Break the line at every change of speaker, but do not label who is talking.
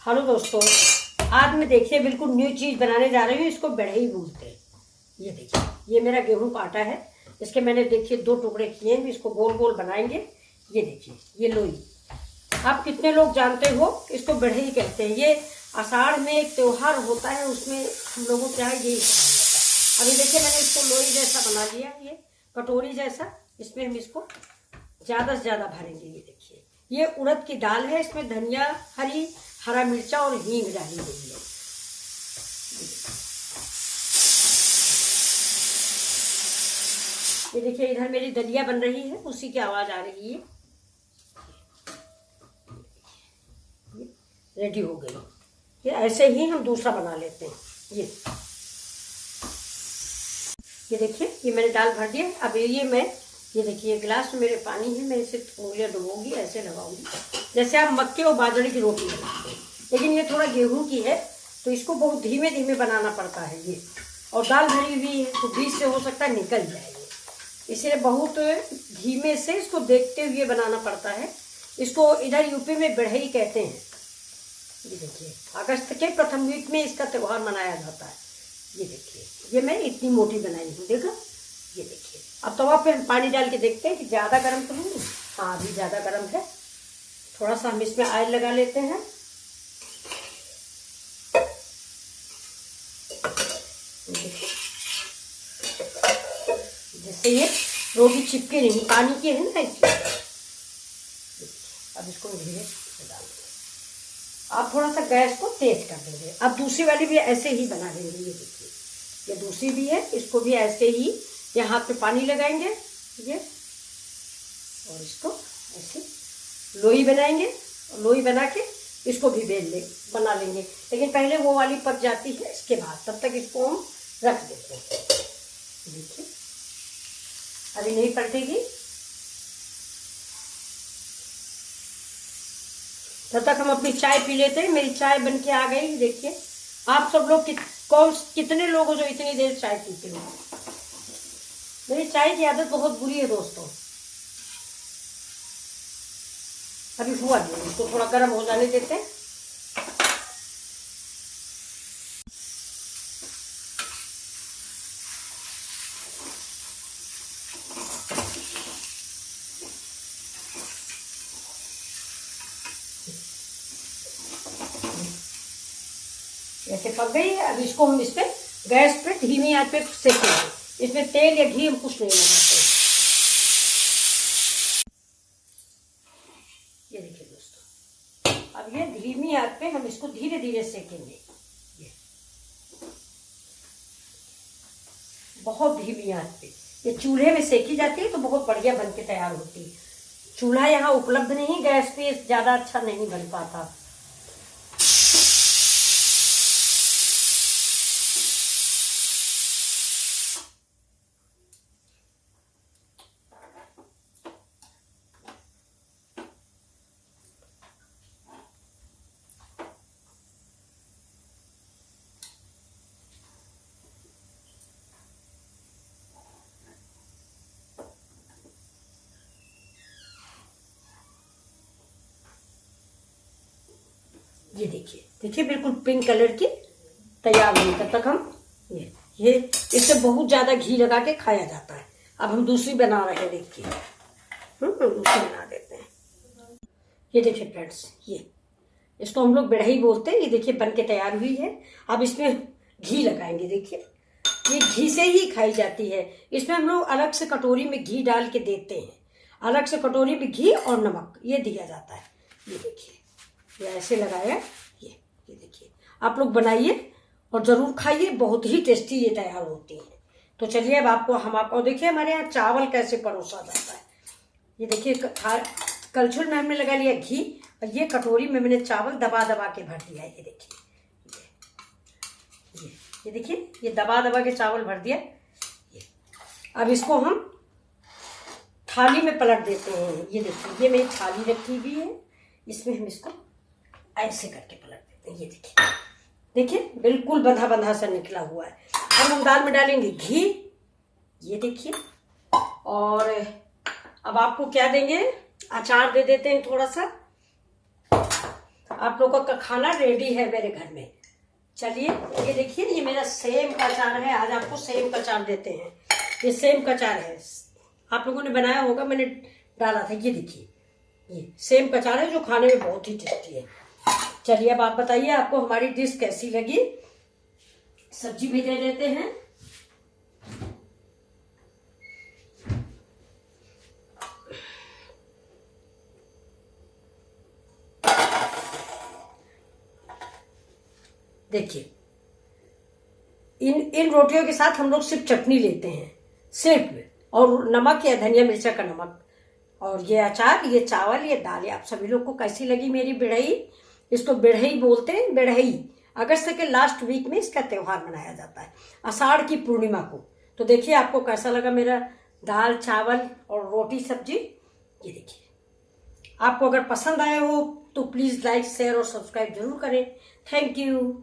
Hello दोस्तों, आज मैं देखिए बिल्कुल न्यू चीज़ बनाने जा रही हूँ। इसको बढ़ई बोलते हैं। ये देखिए, ये मेरा गेहूं का आटा है। इसके मैंने देखिए 2 टुकड़े किए हैं। इसको गोल गोल बनाएंगे। ये देखिए, ये लोई। आप कितने लोग जानते हो इसको बढ़ई कहते हैं। ये आषाढ़ में एक त्योहार होता है, उसमें हम लोगों के यहाँ यही खाया जाता है। अभी देखिए मैंने इसको लोई जैसा बना लिया, ये कटोरी जैसा। इसमें हम इसको ज़्यादा से ज़्यादा भरेंगे। ये देखिए, ये उड़द की दाल है। इसमें धनिया, हरा मिर्चा और हींग डाली गई है। ये देखिए, इधर मेरी दलिया बन रही है, उसी की आवाज आ रही है। रेडी हो गई। ये ऐसे ही हम दूसरा बना लेते हैं। ये देखिए, ये मैंने दाल भर दिया। अब ये देखिए, गिलास में मेरे पानी है। मैं इसे उंगलियां डुबोगी, ऐसे लगाऊंगी जैसे आप मक्के और बाजरे की रोटी बनाते हैं। लेकिन ये थोड़ा गेहूं की है, तो इसको बहुत धीमे धीमे बनाना पड़ता है। ये और दाल भरी हुई है, तो बीच से हो सकता है निकल जाए, इसलिए बहुत धीमे से इसको देखते हुए बनाना पड़ता है। इसको इधर यूपी में बढ़ई कहते हैं। ये देखिए, अगस्त के प्रथम वीक में इसका त्योहार मनाया जाता है। ये देखिए, ये मैं इतनी मोटी बनाई हूँ, देखा। ये देखिए, अब तवा पे हम पानी डाल के देखते हैं कि ज़्यादा गर्म तो नहीं। हाँ, अभी ज़्यादा गर्म है। थोड़ा सा हम इसमें ऑयल लगा लेते हैं। जिससे ये रोटी चिपके नहीं, पानी की है ना इसलिए। अब इसको धीरे से डाल देंगे। आप थोड़ा सा गैस को तेज कर देंगे। अब दूसरी वाली भी ऐसे ही बना देंगे। ये देखिए, ये दूसरी भी है। इसको भी ऐसे ही ये हाथ पे पानी लगाएंगे, ये, और इसको ऐसे लोई बनाएंगे। और लोई बना के इसको भी बना लेंगे। लेकिन पहले वो वाली पक जाती है, इसके बाद। तब तक इसको हम रख देते हैं। देखिए, अभी नहीं पलटेगी। तब तक हम अपनी चाय पी लेते हैं। मेरी चाय बनके आ गई। देखिए, आप सब लोग कितने लोग हो जो इतनी देर चाय पीते हो। मेरी चाय की आदत बहुत बुरी है दोस्तों। अभी हुआ नहीं, इसको थोड़ा गर्म हो जाने देते हैं। ऐसे पक गई है। अब इसको हम इस पे गैस पे धीमी आंच पे सेकेंगे। इसमें तेल या घी हम कुछ नहीं लगाते। ये देखिए दोस्तों, अब ये धीमी आंच पे हम इसको धीरे धीरे सेकेंगे। ये बहुत धीमी आंच पे ये चूल्हे में सेकी जाती है, तो बहुत बढ़िया बन के तैयार होती है। चूल्हा यहाँ उपलब्ध नहीं, गैस पे ज्यादा अच्छा नहीं बन पाता। ये देखिए बिल्कुल पिंक कलर की तैयार होने तब तक हम ये इससे बहुत ज्यादा घी लगा के खाया जाता है। अब हम दूसरी बना रहे हैं। देखिए, दूसरी बना देते हैं। ये देखिए फ्रेंड्स, ये इसको हम लोग बढ़ई बोलते हैं। ये देखिए बन के तैयार हुई है। अब इसमें घी लगाएंगे। देखिए, ये घी से ही खाई जाती है। इसमें हम लोग अलग से कटोरी में घी डाल के देते हैं। अलग से कटोरी में घी और नमक ये दिया जाता है। ये देखिए, ये ऐसे लगाया। ये देखिए, आप लोग बनाइए और जरूर खाइए। बहुत ही टेस्टी ये तैयार होती है। तो चलिए, अब हम आपको देखिए हमारे यहाँ चावल कैसे परोसा जाता है। ये देखिए, कलछुल में हमने लगा लिया घी, और ये कटोरी में मैंने चावल दबा दबा के भर दिया है। ये देखिए, ये देखिए, ये दबा दबा के चावल भर दिया। अब इसको हम थाली में पलट देते हैं। ये देखिए, ये मेरी थाली रखी हुई है। इसमें हम इसको ऐसे करके पलट देते हैं। ये देखिए, बिल्कुल बंधा बंधा सा निकला हुआ है। अब हम दाल में डालेंगे घी। ये देखिए, और अब आपको क्या देंगे, अचार दे देते हैं थोड़ा सा। आप लोगों का खाना रेडी है मेरे घर में। चलिए ये देखिए, ये मेरा सेम का अचार है। आज आपको सेम का अचार देते हैं। ये सेम का अचार है, आप लोगों ने बनाया होगा, मैंने डाला था। ये देखिए, ये सेम का अचार है जो खाने में बहुत ही टेस्टी है। चलिए अब आप बताइए आपको हमारी डिश कैसी लगी। सब्जी भी दे देते हैं। देखिए, इन रोटियों के साथ हम लोग सिर्फ चटनी लेते हैं, सिर्फ, और नमक या धनिया मिर्चा का नमक, और ये अचार, ये चावल, ये दाल। आप सभी लोग को कैसी लगी मेरी बिढ़ई? इसको बिढ़ई बोलते हैं, बिढ़ई। अगस्त के लास्ट वीक में इसका त्योहार मनाया जाता है, आषाढ़ की पूर्णिमा को। तो देखिए आपको कैसा लगा मेरा दाल चावल और रोटी सब्जी। ये देखिए, आपको अगर पसंद आया हो तो प्लीज लाइक शेयर और सब्सक्राइब जरूर करें। Thank you.